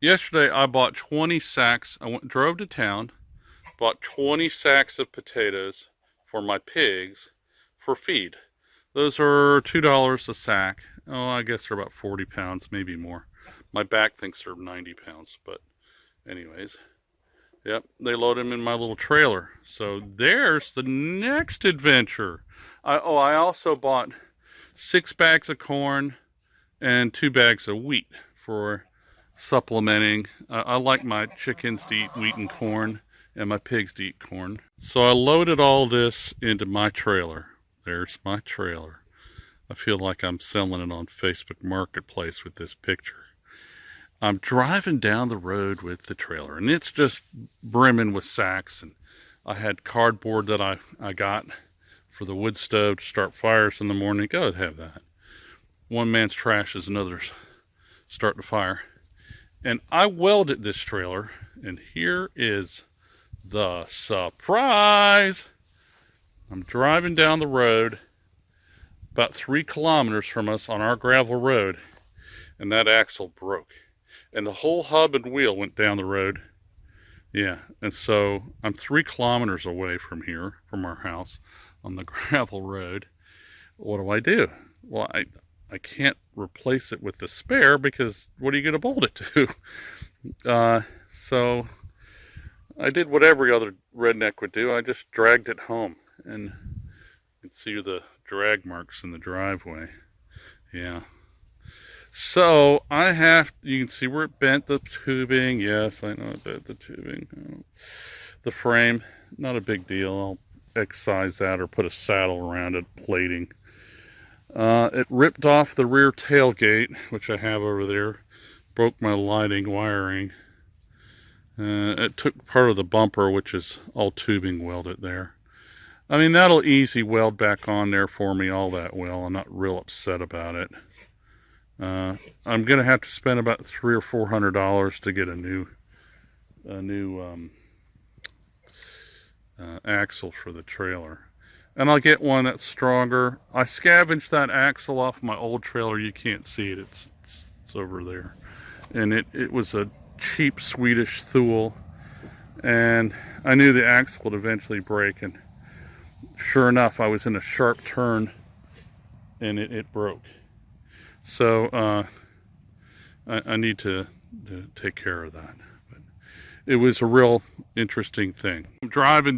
Yesterday I bought 20 sacks. Drove to town, bought 20 sacks of potatoes for my pigs for feed. Those are $2 a sack. Oh, I guess they're about 40 pounds, maybe more. My back thinks they're 90 pounds, but anyways. Yep, they load them in my little trailer. So there's the next adventure. I also bought 6 bags of corn and 2 bags of wheat for supplementing. I like my chickens to eat wheat and corn, and my pigs to eat corn. So I loaded all this into my trailer. There's my trailer. I feel like I'm selling it on Facebook Marketplace with this picture. I'm driving down the road with the trailer, and it's just brimming with sacks. And I had cardboard that I got for the wood stove to start fires in the morning. Go ahead, have that. One man's trash is another's starting a fire. And I welded this trailer, and here is the surprise. I'm driving down the road about 3 kilometers from us on our gravel road, and that axle broke. And the whole hub and wheel went down the road. Yeah, and so I'm 3 kilometers away from here, from our house, on the gravel road. What do? Well, I can't replace it with the spare because what are you going to bolt it to? So I did what every other redneck would do. I just dragged it home, and you can see the drag marks in the driveway. Yeah. So you can see where it bent the tubing. Yes, I know it bent the tubing. The frame, not a big deal. I'll excise that or put a saddle around it, plating. It ripped off the rear tailgate, which I have over there. Broke my lighting wiring. It took part of the bumper, which is all tubing welded there. I mean, that'll easy weld back on there for me all that well. I'm not real upset about it. I'm gonna have to spend about $300 or $400 to get a new axle for the trailer, and I'll get one that's stronger. I scavenged that axle off my old trailer. You can't see it. It's over there, and it was a cheap Swedish Thule, and I knew the axle would eventually break, and sure enough, I was in a sharp turn, and it broke. So I need to take care of that. But it was a real interesting thing. I'm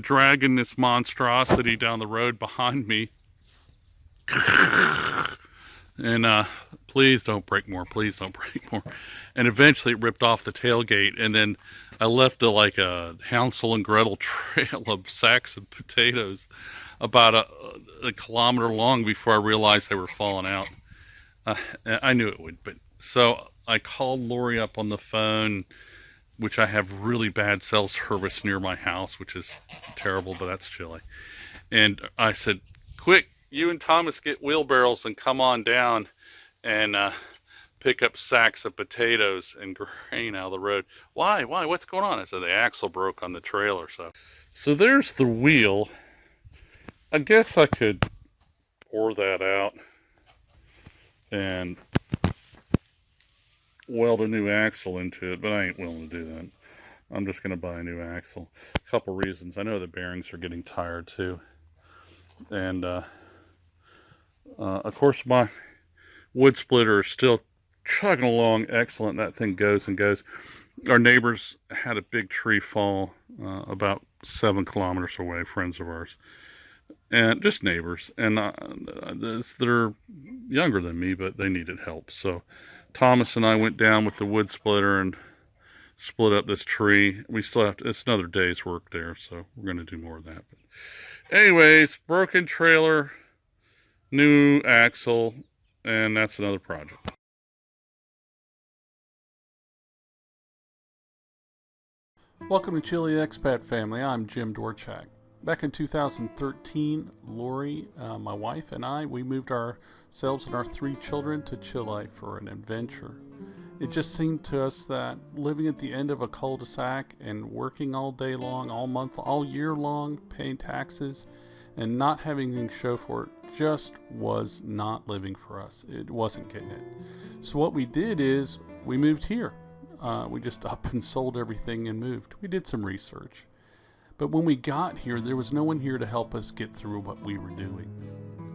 dragging this monstrosity down the road behind me. And please don't break more. Please don't break more. And eventually it ripped off the tailgate. And then I left like a Hansel and Gretel trail of sacks of potatoes about a kilometer long before I realized they were falling out. I knew it would, but so I called Lori up on the phone, which I have really bad cell service near my house, which is terrible, but that's Chile. And I said, quick, you and Thomas get wheelbarrows and come on down and pick up sacks of potatoes and grain out of the road. Why? What's going on? I said, the axle broke on the trailer. So there's the wheel. I guess I could pour that out and weld a new axle into it, but I ain't willing to do that. I'm just going to buy a new axle. A couple reasons. I know the bearings are getting tired too. And of course my wood splitter is still chugging along excellent. That thing goes and goes. Our neighbors had a big tree fall about 7 kilometers away, friends of ours. And just neighbors, and they're younger than me, but they needed help. So Thomas and I went down with the wood splitter and split up this tree. We still have to, it's another day's work there, so we're going to do more of that. But anyways, broken trailer, new axle, and that's another project. Welcome to Chilean Expat Family. I'm Jim Dorchak. Back in 2013, Lori, my wife, and we moved ourselves and our 3 children to Chile for an adventure. It just seemed to us that living at the end of a cul-de-sac and working all day long, all month, all year long, paying taxes, and not having anything to show for it just was not living for us. It wasn't getting it. So what we did is we moved here. We just up and sold everything and moved. We did some research. But when we got here, there was no one here to help us get through what we were doing.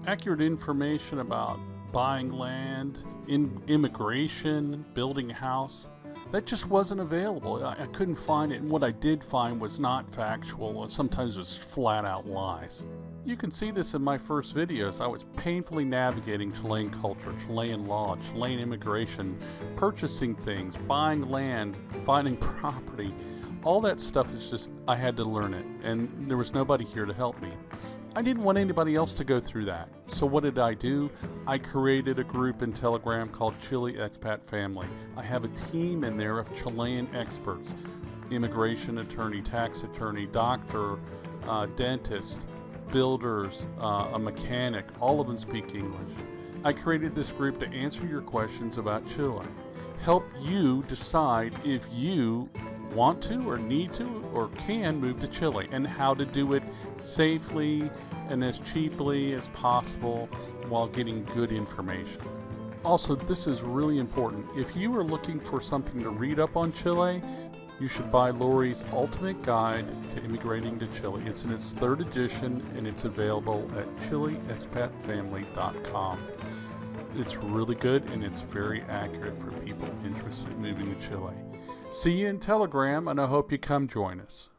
Accurate information about buying land, immigration, building a house, that just wasn't available. I couldn't find it, and what I did find was not factual. Sometimes it was flat out lies. You can see this in my first videos. I was painfully navigating Chilean culture, Chilean law, Chilean immigration, purchasing things, buying land, finding property. All that stuff is just, I had to learn it, and there was nobody here to help me. I didn't want anybody else to go through that. So what did I do? I created a group in Telegram called Chilean ExpatFamily. I have a team in there of Chilean experts, immigration attorney, tax attorney, doctor, dentist, builders, a mechanic, all of them speak English. I created this group to answer your questions about Chile, help you decide if you want to or need to or can move to Chile, and how to do it safely and as cheaply as possible while getting good information. Also, this is really important. If you are looking for something to read up on Chile, you should buy Lori's Ultimate Guide to Immigrating to Chile. It's in its 3rd edition, and it's available at ChileanExpatFamily.com. It's really good, and it's very accurate for people interested in moving to Chile. See you in Telegram, and I hope you come join us.